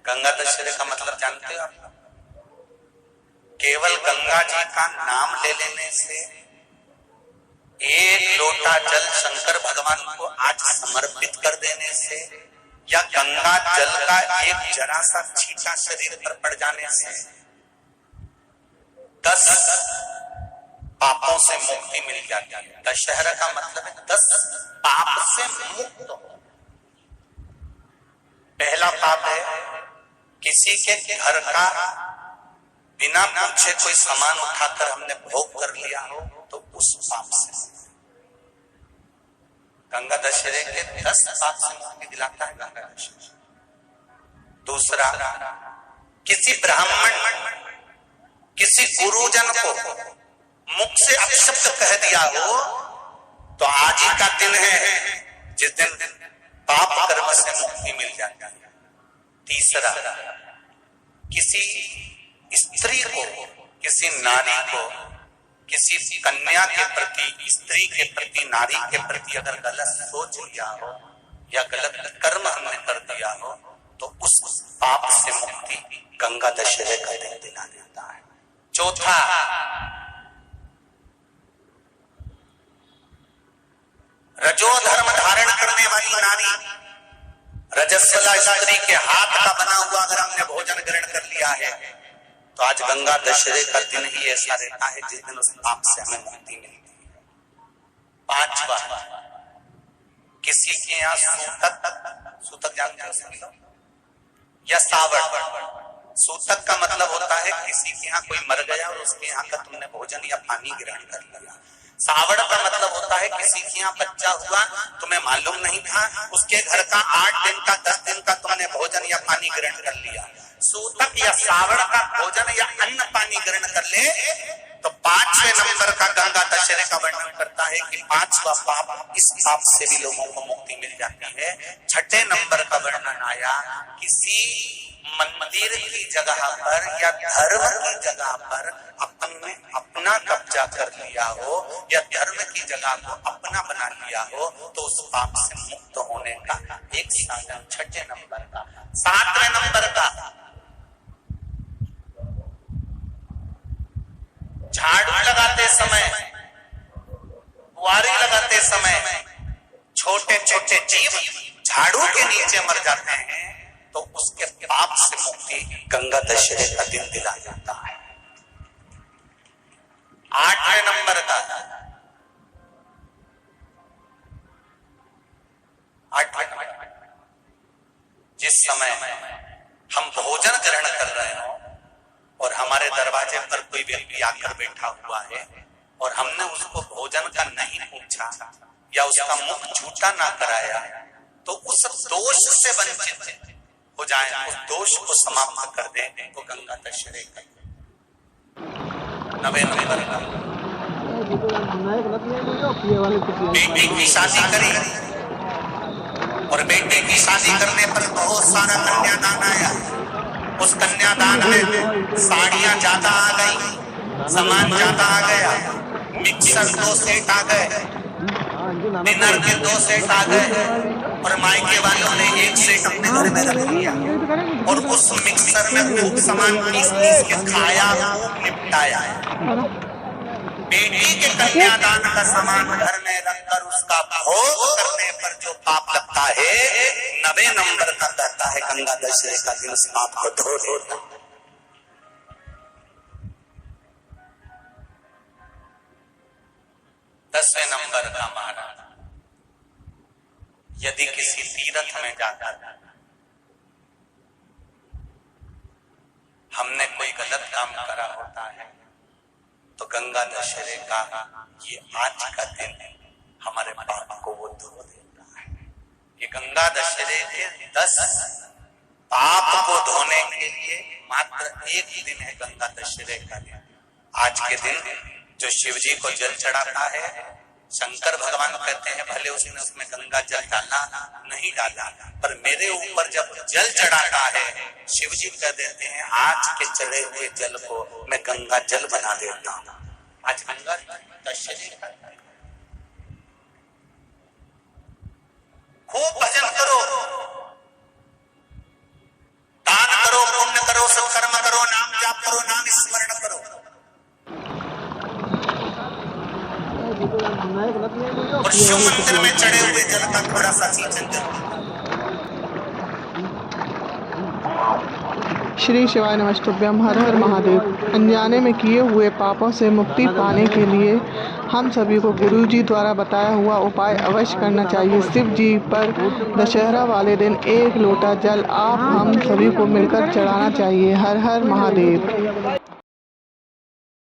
गंगा दशहरे का मतलब जानते हो आप? केवल गंगा जी का नाम ले लेने से, एक लोटा जल शंकर भगवान को आज समर्पित कर देने से, या गंगा जल का एक जरा सा छींटा शरीर पर पड़ जाने से 10 पापों से मुक्ति मिल जाती है। दशहरा का मतलब है 10 पाप से मुक्त हो। पहला पाप है किसी के घर का बिना पूछे कोई सामान उठाकर हमने भोग कर लिया हो, तो उस पाप से। गंगा दशहरे के 10 पाप से मुक्ति दिलाता है गंगा दशहरा। दूसरा, किसी ब्राह्मण किसी गुरुजन को मुख से अपशब्द कह दिया हो, तो आज ही का दिन है जिस दिन पाप कर्म से मुक्ति मिल जाती है। तीसरा, किसी स्त्री को, किसी नारी को, किसी कन्या के प्रति, स्त्री के प्रति, नारी के प्रति अगर गलत सोच लिया हो या गलत कर्म हमने कर दिया हो, तो उस पाप से मुक्ति गंगा दशहरे का दिन दिला देता है। चौथा, रजो धर्म धारण करने वाली नारी, रजस्वला स्त्री के हाथ का बना हुआ अगर हमने भोजन ग्रहण कर लिया है, तो आज गंगा दशहरे का दिन ही ऐसा रहता है जिस दिन उस पाप से हमें मुक्ति मिलती है। पांचवा, किसी के यहाँ सूतक जानते हो या सावड़। सूतक का मतलब होता है किसी के यहाँ कोई मर गया और उसके यहाँ का तुमने भोजन या पानी ग्रहण कर लिया। सावड़ का मतलब होता है किसी के यहाँ बच्चा हुआ, तुम्हें मालूम नहीं था, उसके घर का 8 दिन का 10 दिन का तुमने भोजन या पानी ग्रहण कर लिया। सूतक या सावड़ का भोजन या अन्न पानी ग्रहण कर ले, तो 5वें नंबर का गंगा दशहरे का वर्णन करता है कि 5वां पाप, इस पाप से भी लोगों को मुक्ति मिल जाती है। 6ठे नंबर का वर्णन आया, किसी मंदिर की जगह पर या धर्म की जगह पर अपने अपना कब्जा कर लिया हो या धर्म की जगह को अपना बना लिया हो, तो उस पाप से मुक्त होने का एक साधन 6ठे नंबर का। 7वें नंबर का, झाड़ू लगाते समय, बुआरी लगाते समय छोटे छोटे जीव झाड़ू के नीचे मर जाते हैं, तो उसके पाप से मुक्ति गंगा दशहरे का दिन दिला जाता है। 8वें नंबर का, 8वें, जिस समय हम भोजन ग्रहण कर रहे हो और हमारे दरवाजे पर कोई व्यक्ति आकर बैठा हुआ है और हमने उसको भोजन का नहीं पूछा या उसका मुख झूठा ना कराया, तो उस दोष से वंचित हो जाए, उस दोष को समाप्त कर दे, तो गंगा दशहरे का। 9वें नंबर का, बेटी की शादी करी और बेटी की शादी करने पर बहुत सारा कन्यादान आया। उस कन्यादान में साड़ियां ज्यादा आ गई, सामान ज्यादा आ गया, मिक्सर 2 सेट आ गए, डिनर के 2 सेट आ गए, और मायके वालों ने 1 सेट अपने घर में रख लिया और उस मिक्सर में खूब सामान पीस के खाया, निपटाया। बेटी के कन्यादान का सामान घर में रखकर उसका भोग करने पर जो पाप लगता है, 9वें नंबर का कहता है गंगा दशहरे का दिन उस पाप को धो देता। 10वें नंबर का महाराज, यदि किसी तीर्थ में जाता था, हमने कोई गलत काम करा होता है, तो गंगा दशहरे का ये आज का दिन हमारे पाप को वो धो देता है। ये गंगा दशहरे के 10 पाप को धोने के लिए मात्र एक दिन है गंगा दशहरे का दिन। आज के दिन जो शिव जी को जल चढ़ाता है, शंकर भगवान कहते हैं भले उसने उसमें गंगा जल डाला नहीं डाला, पर मेरे ऊपर जब जल चढ़ाता है, शिव जी कह देते हैं आज के चढ़े हुए जल को मैं गंगा जल बना देता हूं। आज गंगा दशहरे का खूब भजन करो, दान और शिव मंदिर में चढ़े हुए जल का थोड़ा सा सिंचन जरूर। श्री शिवाय नमस्तुभ्यम। हर हर महादेव। अनजाने में किए हुए पापों से मुक्ति पाने के लिए हम सभी को गुरु जी द्वारा बताया हुआ उपाय अवश्य करना चाहिए। शिव जी पर दशहरा वाले दिन 1 लोटा जल आप हम सभी को मिलकर चढ़ाना चाहिए। हर हर महादेव।